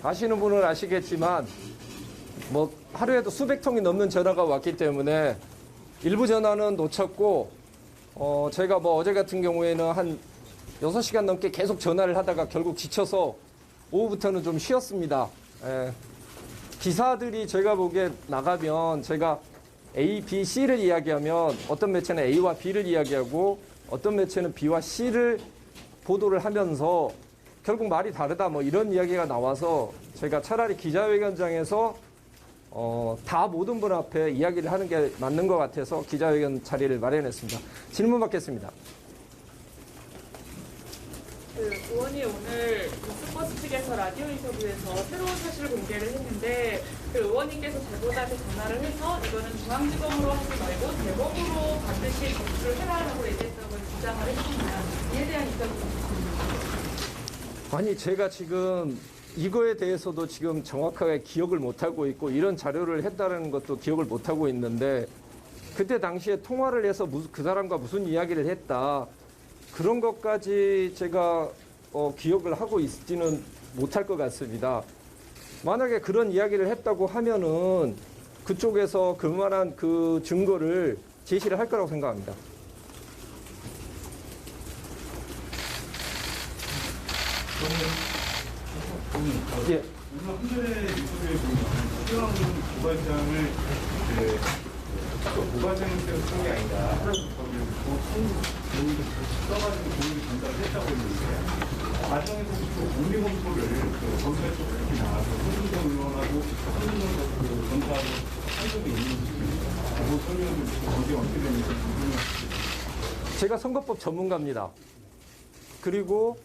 아시는 분은 아시겠지만, 뭐, 하루에도 수백 통이 넘는 전화가 왔기 때문에 일부 전화는 놓쳤고, 제가 뭐 어제 같은 경우에는 한 6시간 넘게 계속 전화를 하다가 결국 지쳐서 오후부터는 좀 쉬었습니다. 예. 기사들이 제가 보기에 나가면 제가 A, B, C를 이야기하면 어떤 매체는 A와 B를 이야기하고 어떤 매체는 B와 C를 보도를 하면서 결국 말이 다르다 뭐 이런 이야기가 나와서 제가 차라리 기자회견장에서 다 모든 분 앞에 이야기를 하는 게 맞는 것 같아서 기자회견 자리를 마련했습니다. 질문 받겠습니다. 의원이 오늘 뉴스버스 측에서 라디오 인터뷰에서 새로운 사실을 공개를 했는데 의원님께서 제보자한테 전화를 해서 이거는 중앙지검으로 하지 말고 대법으로 반드시 접수를 해라라고 얘기했다고 주장을 했습니다. 이에 대한 입장이 있습니다. 아니 제가 지금 이거에 대해서도 지금 정확하게 기억을 못하고 있고 이런 자료를 했다는 것도 기억을 못하고 있는데 그때 당시에 통화를 해서 그 사람과 무슨 이야기를 했다 그런 것까지 제가 기억을 하고 있지는 못할 것 같습니다. 만약에 그런 이야기를 했다고 하면은 그쪽에서 그만한 그 증거를 제시를 할 거라고 생각합니다. 예. 오늘 한겨레 유튜브에 보면 특정한 고발장을 고발장님께서 쓴 게 아니다. 써가지고 본인이 전달을 했다고 했는데 과정에서 공리검토를 검찰 쪽으로 이렇게 나와서 손준성 의원하고 손준성 검사하고 한 적이 있는 식입니다. 그 설명을 거기에 어떻게 되는지 궁금합니다. 제가 선거법 전문가입니다. 그리고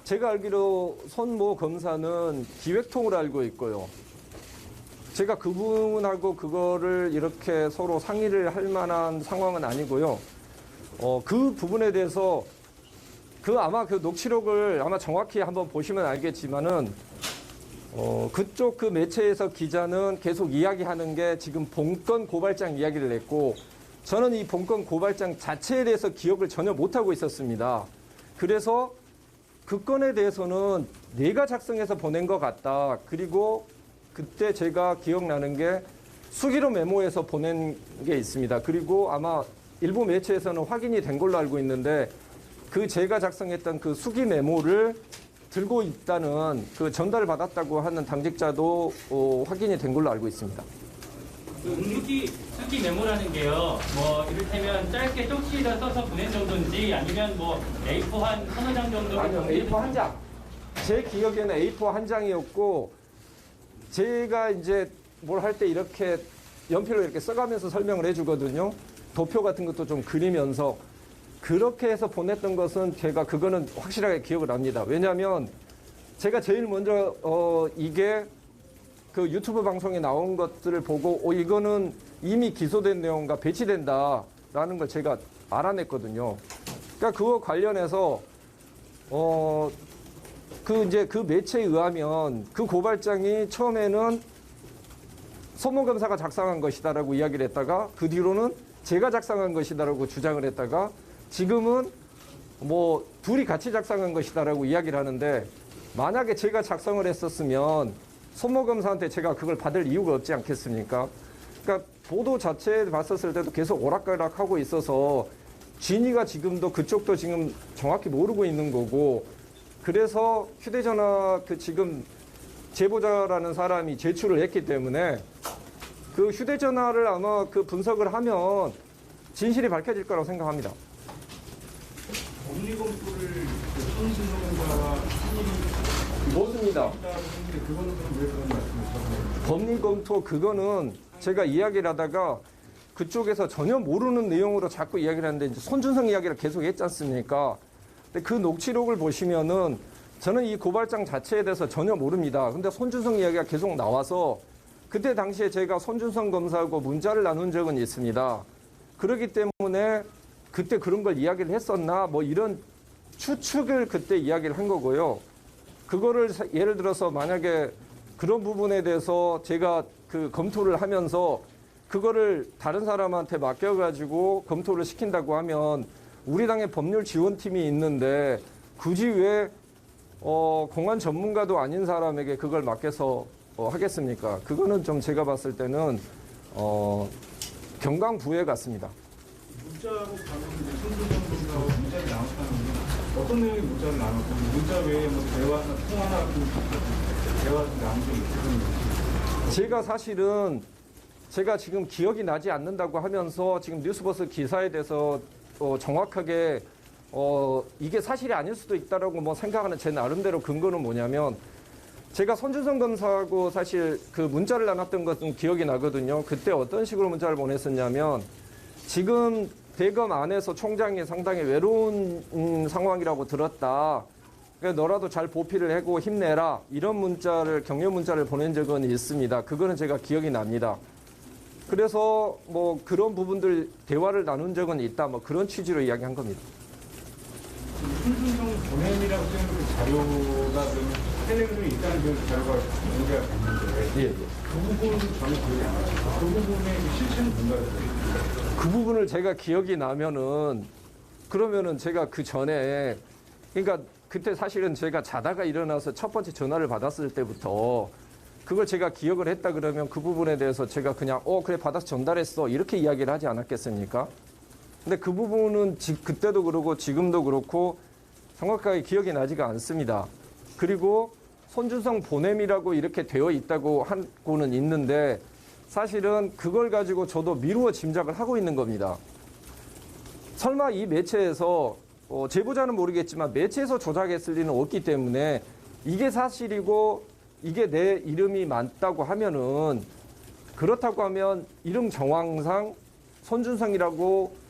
제가 알기로 손모 검사는 기획통으로 알고 있고요. 제가 그분하고 그거를 이렇게 서로 상의를 할 만한 상황은 아니고요. 그 부분에 대해서 아마 그 녹취록을 아마 정확히 한번 보시면 알겠지만은 그쪽 그 매체에서 기자는 계속 이야기하는 게 지금 본건 고발장 이야기를 했고 저는 이 본건 고발장 자체에 대해서 기억을 전혀 못하고 있었습니다. 그래서 그 건에 대해서는 내가 작성해서 보낸 것 같다. 그리고 그때 제가 기억나는 게 수기로 메모해서 보낸 게 있습니다. 그리고 아마 일부 매체에서는 확인이 된 걸로 알고 있는데 그 제가 작성했던 그 수기 메모를 들고 있다는 그 전달을 받았다고 하는 당직자도 확인이 된 걸로 알고 있습니다. 수기 메모라는 게요, 뭐, 이를테면 짧게 쪽지를 써서 보낸 정도인지 아니면 뭐, A4 한 서너 장 정도? 아니요, A4 한 장. 제 기억에는 A4 한 장이었고, 제가 이제 뭘 할 때 이렇게 연필로 이렇게 써가면서 설명을 해주거든요. 도표 같은 것도 좀 그리면서. 그렇게 해서 보냈던 것은 제가 그거는 확실하게 기억을 합니다. 왜냐하면 제가 제일 먼저, 이게 그 유튜브 방송에 나온 것들을 보고 이거는 이미 기소된 내용과 배치된다라는 걸 제가 알아냈거든요. 그러니까 그거 관련해서 그 매체에 의하면 그 고발장이 처음에는 손모 검사가 작성한 것이다라고 이야기를 했다가 그 뒤로는 제가 작성한 것이다라고 주장을 했다가 지금은 뭐 둘이 같이 작성한 것이다라고 이야기를 하는데 만약에 제가 작성을 했었으면 손모 검사한테 제가 그걸 받을 이유가 없지 않겠습니까? 그러니까 보도 자체에 봤었을 때도 계속 오락가락하고 있어서 진위가 지금도 그쪽도 지금 정확히 모르고 있는 거고 그래서 휴대전화 그 지금 제보자라는 사람이 제출을 했기 때문에 그 휴대전화를 아마 그 분석을 하면 진실이 밝혀질 거라고 생각합니다. 법리검토를 손준성 검사와 못습니다. 법리검토 그거는 제가 이야기를 하다가 그쪽에서 전혀 모르는 내용으로 자꾸 이야기를 하는데 이제 손준성 이야기를 계속 했지 않습니까? 근데 그 녹취록을 보시면은 저는 이 고발장 자체에 대해서 전혀 모릅니다. 근데 손준성 이야기가 계속 나와서 그때 당시에 제가 손준성 검사하고 문자를 나눈 적은 있습니다. 그렇기 때문에 그때 그런 걸 이야기를 했었나 뭐 이런 추측을 그때 이야기를 한 거고요. 그거를 예를 들어서 만약에 그런 부분에 대해서 제가 그 검토를 하면서 그거를 다른 사람한테 맡겨가지고 검토를 시킨다고 하면 우리 당에 법률 지원팀이 있는데 굳이 왜 공안 전문가도 아닌 사람에게 그걸 맡겨서 하겠습니까? 그거는 좀 제가 봤을 때는 경강부회 같습니다. 문자로 방금 손준성 검사하고 문자를 나눴다는 건 어떤 내용의 문자를 나눴고 문자 외에 뭐 대화나 통화나 대화가 나온 적이 있으신지. 제가 사실은 제가 지금 기억이 나지 않는다고 하면서 지금 뉴스버스 기사에 대해서 정확하게 이게 사실이 아닐 수도 있다라고 뭐 생각하는 제 나름대로 근거는 뭐냐면 제가 손준성 검사하고 사실 그 문자를 나눴던 것은 기억이 나거든요. 그때 어떤 식으로 문자를 보냈었냐면 지금 대검 안에서 총장이 상당히 외로운 상황이라고 들었다. 그러니까 너라도 잘 보필을 하고 힘내라. 이런 문자를 격려 문자를 보낸 적은 있습니다. 그거는 제가 기억이 납니다. 그래서 뭐 그런 부분들 대화를 나눈 적은 있다. 뭐 그런 취지로 이야기한 겁니다. 손준성 본인이라고 생각하는 자료가 그러면 텔레그램에 있다는 그 자료가 공개가 됐는데 예. 그 부분은 저는 기억이 안 나요. 그 부분의 실체는 뭔가요? 그 부분을 제가 기억이 나면은 그러면은 제가 그 전에 그러니까 그때 사실은 제가 자다가 일어나서 첫 번째 전화를 받았을 때부터 그걸 제가 기억을 했다 그러면 그 부분에 대해서 제가 그냥 그래 받아서 전달했어 이렇게 이야기를 하지 않았겠습니까? 근데 그 부분은 그때도 그러고 지금도 그렇고 정확하게 기억이 나지가 않습니다. 그리고 손준성 보냄이라고 이렇게 되어 있다고 하고는 있는데 사실은 그걸 가지고 저도 미루어 짐작을 하고 있는 겁니다. 설마 이 매체에서 제보자는 모르겠지만 매체에서 조작했을 리는 없기 때문에 이게 사실이고 이게 내 이름이 맞다고 하면은 그렇다고 하면 이름 정황상 손준성이라고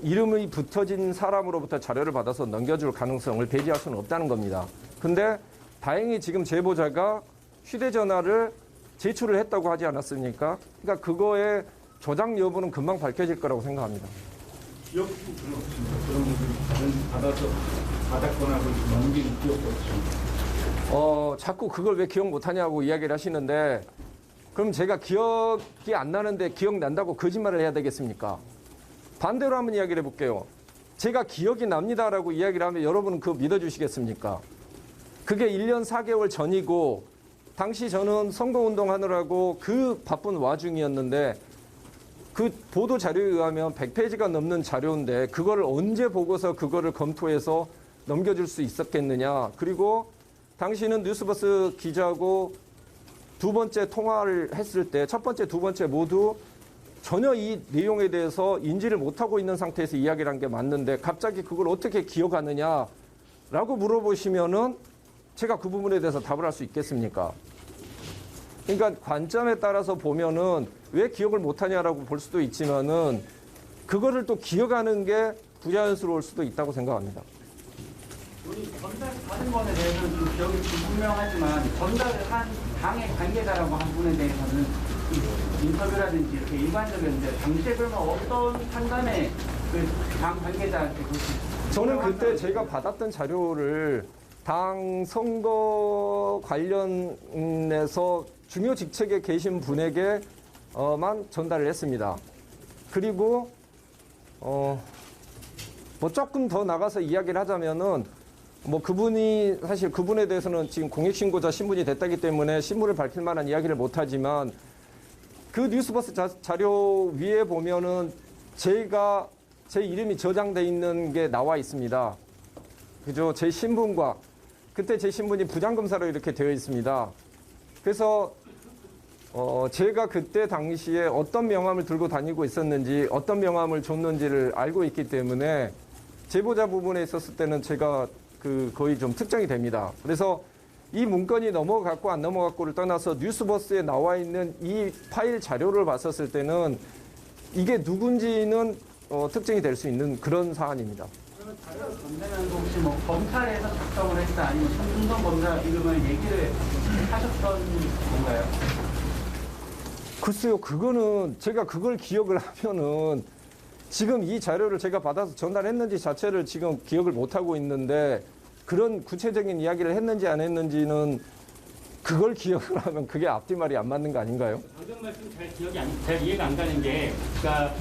이름이 붙어진 사람으로부터 자료를 받아서 넘겨줄 가능성을 배제할 수는 없다는 겁니다. 근데 다행히 지금 제보자가 휴대전화를 제출을 했다고 하지 않았습니까? 그러니까 그거의 조작 여부는 금방 밝혀질 거라고 생각합니다. 기억도 별로 없습니다. 그런 분들 받았거나 넘긴 기억도 없죠. 자꾸 그걸 왜 기억 못하냐고 이야기를 하시는데 그럼 제가 기억이 안 나는데 기억난다고 거짓말을 해야 되겠습니까? 반대로 한번 이야기를 해볼게요. 제가 기억이 납니다라고 이야기를 하면 여러분은 그거 믿어주시겠습니까? 그게 1년 4개월 전이고 당시 저는 선거운동 하느라고 그 바쁜 와중이었는데 그 보도 자료에 의하면 100페이지가 넘는 자료인데 그거를 언제 보고서 그거를 검토해서 넘겨줄 수 있었겠느냐. 그리고 당시는 뉴스버스 기자하고 두 번째 통화를 했을 때 첫 번째, 두 번째 모두 전혀 이 내용에 대해서 인지를 못하고 있는 상태에서 이야기를 한 게 맞는데 갑자기 그걸 어떻게 기억하느냐라고 물어보시면은 제가 그 부분에 대해서 답을 할 수 있겠습니까? 그러니까 관점에 따라서 보면은 왜 기억을 못하냐라고 볼 수도 있지만은 그거를 또 기억하는 게 부자연스러울 수도 있다고 생각합니다. 우리 전달 받은 것에 대해서는 좀 기억이 불분명하지만 전달을 한 당의 관계자라고 한 분에 대해서는 인터뷰라든지 이렇게 일반적이었는데 당시에 그러면 어떤 판단에 그 당 관계자한테 저는 그때 제가 받았던 자료를 당 선거 관련해서 중요 직책에 계신 분에게만 전달을 했습니다. 그리고 뭐 조금 더 나가서 이야기를 하자면은 뭐 그분이 사실 그분에 대해서는 지금 공익신고자 신분이 됐다기 때문에 신분을 밝힐 만한 이야기를 못하지만 그 뉴스버스 자료 위에 보면은 제 이름이 저장돼 있는 게 나와 있습니다. 그죠? 제 신분과 그때 제 신분이 부장검사로 이렇게 되어 있습니다. 그래서 제가 그때 당시에 어떤 명함을 들고 다니고 있었는지 어떤 명함을 줬는지를 알고 있기 때문에 제보자 부분에 있었을 때는 제가 거의 좀 특정이 됩니다. 그래서 이 문건이 넘어갔고 안 넘어갔고를 떠나서 뉴스버스에 나와 있는 이 파일 자료를 봤었을 때는 이게 누군지는 특정이 될 수 있는 그런 사안입니다. 그러면 자료를 건네면서 혹시 뭐 검찰에서 작성을 했다 아니면 손준성 검사 이름을 얘기를 하셨던 건가요? 글쎄요, 그거는 제가 그걸 기억을 하면은 지금 이 자료를 제가 받아서 전달했는지 자체를 지금 기억을 못하고 있는데 그런 구체적인 이야기를 했는지 안 했는지는 그걸 기억을 하면 그게 앞뒤말이 안 맞는 거 아닌가요? 방금 말씀 잘 이해가 안 가는 게, 그러니까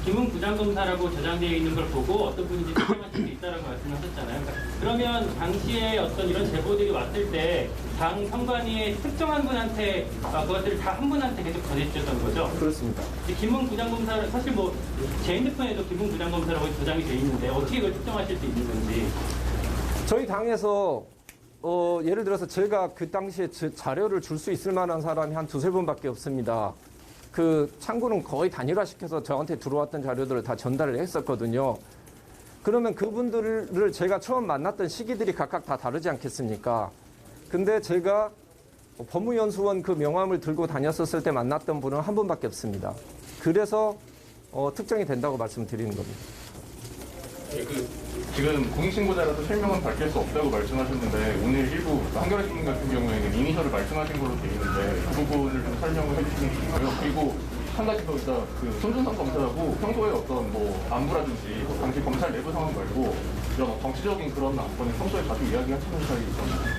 김웅 부장검사라고 저장되어 있는 걸 보고 어떤 분인지 특정하실 수 있다라고 말씀하셨잖아요. 그러면 당시에 어떤 이런 제보들이 왔을 때 당 선관위의 특정한 분한테 그것들을 다 한 분한테 계속 전해주셨던 거죠? 그렇습니다. 김웅 부장검사 사실 뭐 제 핸드폰에도 김웅 부장검사라고 저장이 돼 있는데 어떻게 그걸 특정하실 수 있는 건지. 저희 당에서 예를 들어서 제가 그 당시에 자료를 줄 수 있을 만한 사람이 한 두세 분밖에 없습니다. 그 창구는 거의 단일화시켜서 저한테 들어왔던 자료들을 다 전달을 했었거든요. 그러면 그분들을 제가 처음 만났던 시기들이 각각 다 다르지 않겠습니까? 근데 제가 법무연수원 그 명함을 들고 다녔었을 때 만났던 분은 한 분밖에 없습니다. 그래서 특정이 된다고 말씀드리는 겁니다. 지금 공익신고자라도 실명은 밝힐 수 없다고 말씀하셨는데 오늘 일부 한겨레 신문 같은 경우에는 이니셜을 말씀하신 걸로 되어 있는데 그 부분을 좀 설명을 해주시면 좋고요. 그리고 한 가지 더 있다. 그 손준성 검사하고 평소에 어떤 뭐 안부라든지 당시 검찰 내부 상황 말고 이런 정치적인 그런 안건을 평소에 자주 이야기하시는 사이 있었나요?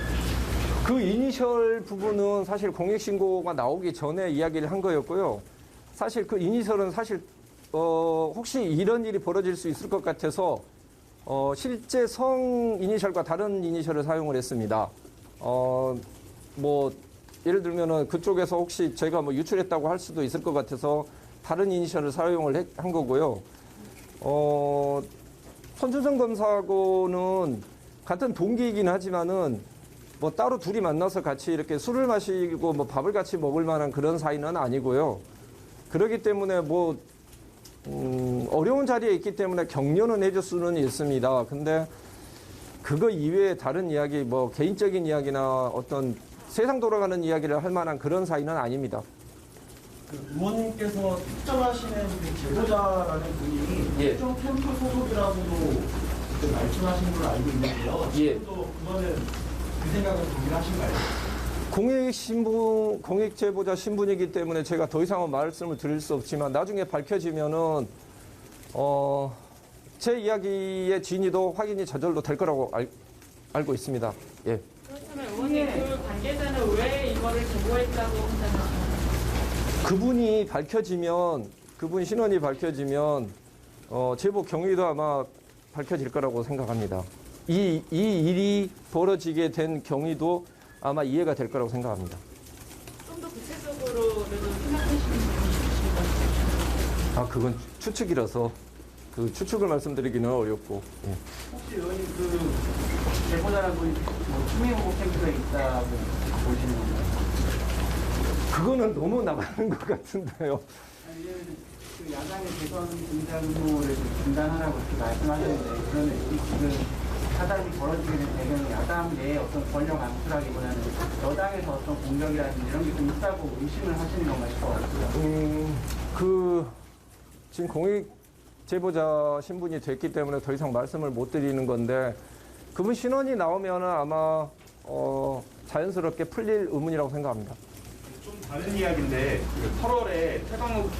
그 이니셜 부분은 사실 공익신고가 나오기 전에 이야기를 한 거였고요. 사실 그 이니셜은 사실 혹시 이런 일이 벌어질 수 있을 것 같아서 실제 성 이니셜과 다른 이니셜을 사용을 했습니다. 뭐 예를 들면은 그쪽에서 혹시 제가 뭐 유출했다고 할 수도 있을 것 같아서 다른 이니셜을 사용을 한 거고요. 손준성 검사하고는 같은 동기이긴 하지만은 뭐 따로 둘이 만나서 같이 이렇게 술을 마시고 뭐 밥을 같이 먹을 만한 그런 사이는 아니고요. 그렇기 때문에 뭐 어려운 자리에 있기 때문에 격려는 해줄 수는 있습니다. 근데 그거 이외에 다른 이야기, 뭐 개인적인 이야기나 어떤 세상 돌아가는 이야기를 할 만한 그런 사이는 아닙니다. 그 의원님께서 특정하시는 그 제보자라는 분이 예. 특정 캠프 소속이라고도 그때 말씀하신 걸로 알고 있는데요. 예. 지금도 그거는 그 생각은 동일하신가요? 공익제보자 신분이기 때문에 제가 더 이상은 말씀을 드릴 수 없지만 나중에 밝혀지면은 제 이야기의 진위도 확인이 저절로 될 거라고 알고 있습니다. 예. 그렇다면 의원님 그 관계자는 왜 이거를 제보했다고 판단하시나요? 그분이 밝혀지면 그분 신원이 밝혀지면 제보 경위도 아마 밝혀질 거라고 생각합니다. 이 일이 벌어지게 된 경위도 아마 이해가 될 거라고 생각합니다. 좀 더 구체적으로 그래도 생각하시는 부분이 있으실까요? 아, 그건 추측이라서 그 추측을 말씀드리기는 어렵고. 예. 혹시 의원님 그 제보자라는 분이 뭐 추미호 캠프에 있다고 보시는 건가요? 그거는 너무 나가는 것 같은데요. 아니, 그 야당의 대선 공작무를 중단하라고 이렇게 말씀하셨는데 그러면 지금 사단이 벌어지게 된 배경이 야당 내에 어떤 권력 암투라기보다는 여당에서 어떤 공격이라든지 이런 게 좀 있다고 의심을 하시는 건가 싶어가지고요. 지금 공익 제보자 신분이 됐기 때문에 더 이상 말씀을 못 드리는 건데 그분 신원이 나오면 아마 자연스럽게 풀릴 의문이라고 생각합니다. 좀 다른 이야기인데 8월에 최강욱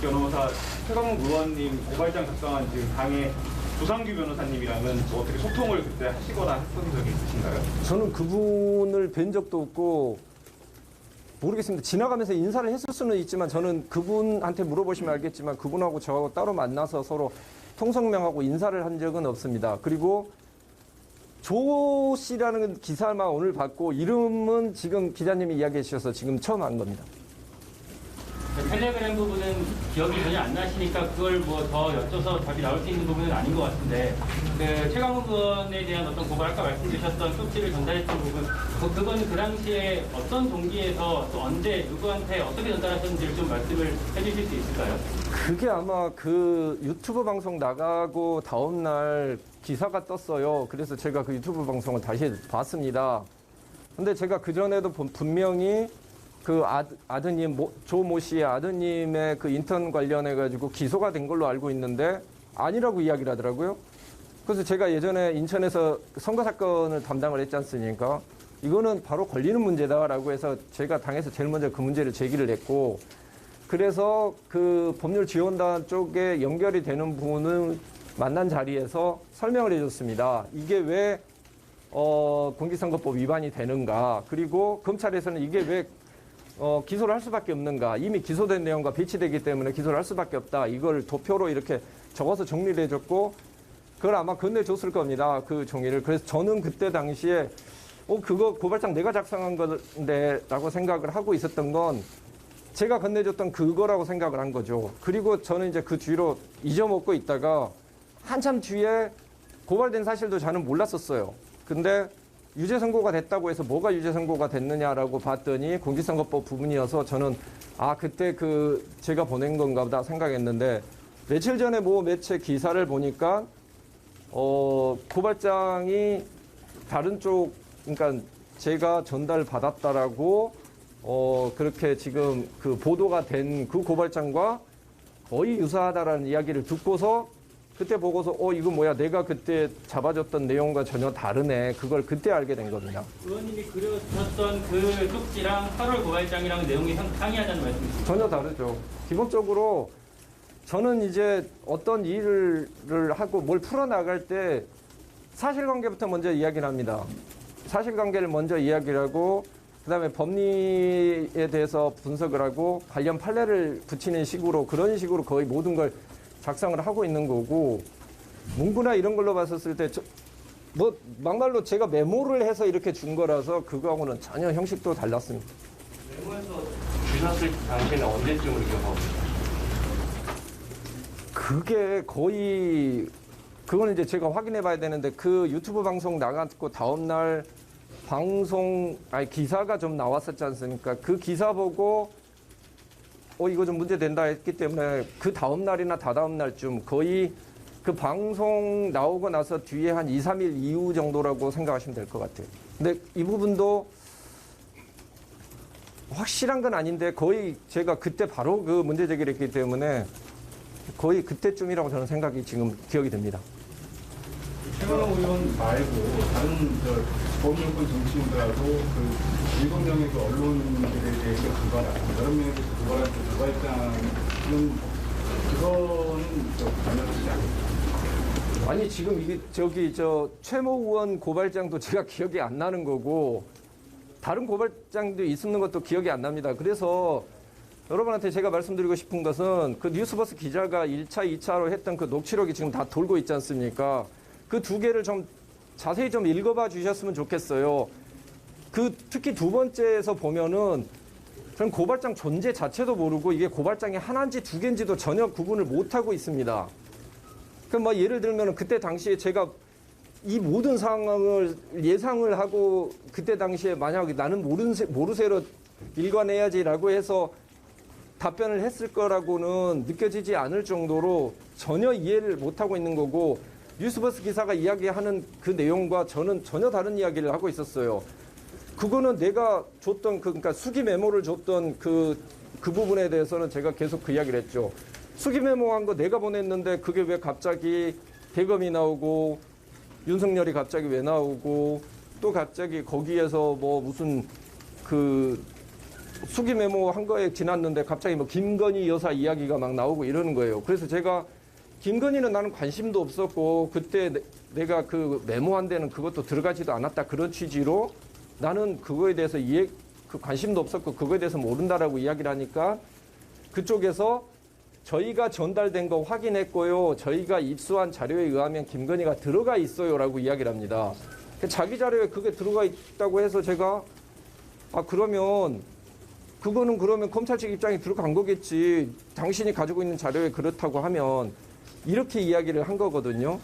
의원님 고발장 작성한 지금 당의 조상규 변호사님이랑은 뭐 어떻게 소통을 그때 하시거나 했던 적이 있으신가요? 저는 그분을 뵌 적도 없고 모르겠습니다. 지나가면서 인사를 했을 수는 있지만 저는 그분한테 물어보시면 알겠지만 그분하고 저하고 따로 만나서 서로 통성명하고 인사를 한 적은 없습니다. 그리고 조 씨라는 기사만 오늘 봤고 이름은 지금 기자님이 이야기해 주셔서 지금 처음 한 겁니다. 텔레그램 부분은 기억이 전혀 안 나시니까 그걸 뭐 더 여쭤서 답이 나올 수 있는 부분은 아닌 것 같은데 그 최강욱 의원에 대한 어떤 고발 아까 말씀주셨던 쪽지를 전달했던 부분 그건 그 당시에 어떤 동기에서 또 언제 누구한테 어떻게 전달하셨는지를 좀 말씀을 해주실 수 있을까요? 그게 아마 그 유튜브 방송 나가고 다음날 기사가 떴어요. 그래서 제가 그 유튜브 방송을 다시 봤습니다. 근데 제가 그전에도 분명히 그 아드님, 조 모 씨의 아드님의 그 인턴 관련해가지고 기소가 된 걸로 알고 있는데 아니라고 이야기를 하더라고요. 그래서 제가 예전에 인천에서 선거 사건을 담당을 했지 않습니까? 이거는 바로 걸리는 문제다라고 해서 제가 당에서 제일 먼저 그 문제를 제기를 했고 그래서 그 법률 지원단 쪽에 연결이 되는 분을 만난 자리에서 설명을 해줬습니다. 이게 왜 공직선거법 위반이 되는가 그리고 검찰에서는 이게 왜 기소를 할 수밖에 없는가 이미 기소된 내용과 배치되기 때문에 기소를 할 수밖에 없다 이걸 도표로 이렇게 적어서 정리를 해줬고 그걸 아마 건네줬을 겁니다. 그 종이를. 그래서 저는 그때 당시에 그거 고발장 내가 작성한 건데 라고 생각을 하고 있었던 건 제가 건네줬던 그거라고 생각을 한 거죠. 그리고 저는 이제 그 뒤로 잊어먹고 있다가 한참 뒤에 고발된 사실도 저는 몰랐었어요. 근데 유죄 선고가 됐다고 해서 뭐가 유죄 선고가 됐느냐라고 봤더니 공직선거법 부분이어서 저는 그때 제가 보낸 건가 보다 생각했는데 며칠 전에 뭐 매체 기사를 보니까 고발장이 다른 쪽 그러니까 제가 전달받았다라고 그렇게 지금 그 보도가 된 그 고발장과 거의 유사하다라는 이야기를 듣고서 그때 보고서 이거 뭐야 내가 그때 잡아줬던 내용과 전혀 다르네 그걸 그때 알게 된 겁니다. 의원님이 그려주셨던 그 쪽지랑 8월 고발장이랑 내용이 상이하다는 말씀이시죠? 전혀 다르죠. 기본적으로 저는 이제 어떤 일을 하고 뭘 풀어나갈 때 사실관계부터 먼저 이야기를 합니다. 사실관계를 먼저 이야기를 하고 그다음에 법리에 대해서 분석을 하고 관련 판례를 붙이는 식으로 그런 식으로 거의 모든 걸 작성을 하고 있는 거고 문구나 이런 걸로 봤었을 때 막말로 제가 메모를 해서 이렇게 준 거라서 그거하고는 전혀 형식도 달랐습니다. 메모에서 주셨을 당시에는 언제쯤으로 기억하고 계세요? 그게 거의 그거는 이제 제가 확인해 봐야 되는데 그 유튜브 방송 나갔고 다음 날 기사가 좀 나왔었지 않습니까? 그 기사 보고 이거 좀 문제 된다 했기 때문에 그 다음 날이나 다다음 날쯤 거의 그 방송 나오고 나서 뒤에 한 2, 3일 이후 정도라고 생각하시면 될 것 같아요. 근데 이 부분도 확실한 건 아닌데 거의 제가 그때 바로 그 문제 제기를 했기 때문에 거의 그때쯤이라고 저는 생각이 지금 기억이 됩니다. 최강욱 의원 말고 다른 범용권 정치인들하고 그 7명의 그 언론인들에 대해서 고발하고 여러 명의 고발한 그 고발장은 그거는 반영되지 않겠죠. 아니 지금 이게 최모 의원 고발장도 제가 기억이 안 나는 거고 다른 고발장도 있는 것도 기억이 안 납니다. 그래서 여러분한테 제가 말씀드리고 싶은 것은 그 뉴스버스 기자가 1차, 2차로 했던 그 녹취록이 지금 다 돌고 있지 않습니까? 그 두 개를 좀 자세히 좀 읽어봐 주셨으면 좋겠어요. 특히 두 번째에서 보면은 저는 고발장 존재 자체도 모르고 이게 고발장이 하나인지 두 개인지도 전혀 구분을 못하고 있습니다. 그럼 예를 들면 그때 당시에 제가 이 모든 상황을 예상을 하고 그때 당시에 만약에 나는 모르쇠로 일관해야지라고 해서 답변을 했을 거라고는 느껴지지 않을 정도로 전혀 이해를 못하고 있는 거고 뉴스버스 기사가 이야기하는 그 내용과 저는 전혀 다른 이야기를 하고 있었어요. 그거는 내가 줬던 그러니까 수기 메모를 줬던 그 부분에 대해서는 제가 계속 그 이야기를 했죠. 수기 메모한 거 내가 보냈는데 그게 왜 갑자기 대검이 나오고 윤석열이 갑자기 왜 나오고 또 갑자기 거기에서 무슨 수기 메모 한 거에 지났는데 갑자기 김건희 여사 이야기가 막 나오고 이러는 거예요. 그래서 제가 김건희는 나는 관심도 없었고 그때 내가 그 메모한 데는 그것도 들어가지도 않았다 그런 취지로 나는 그거에 대해서 관심도 없었고 그거에 대해서 모른다라고 이야기를 하니까 그쪽에서 저희가 전달된 거 확인했고요. 저희가 입수한 자료에 의하면 김건희가 들어가 있어요라고 이야기를 합니다. 자기 자료에 그게 들어가 있다고 해서 제가 그러면 검찰 측 입장이 들어간 거겠지. 당신이 가지고 있는 자료에 그렇다고 하면 이렇게 이야기를 한 거거든요.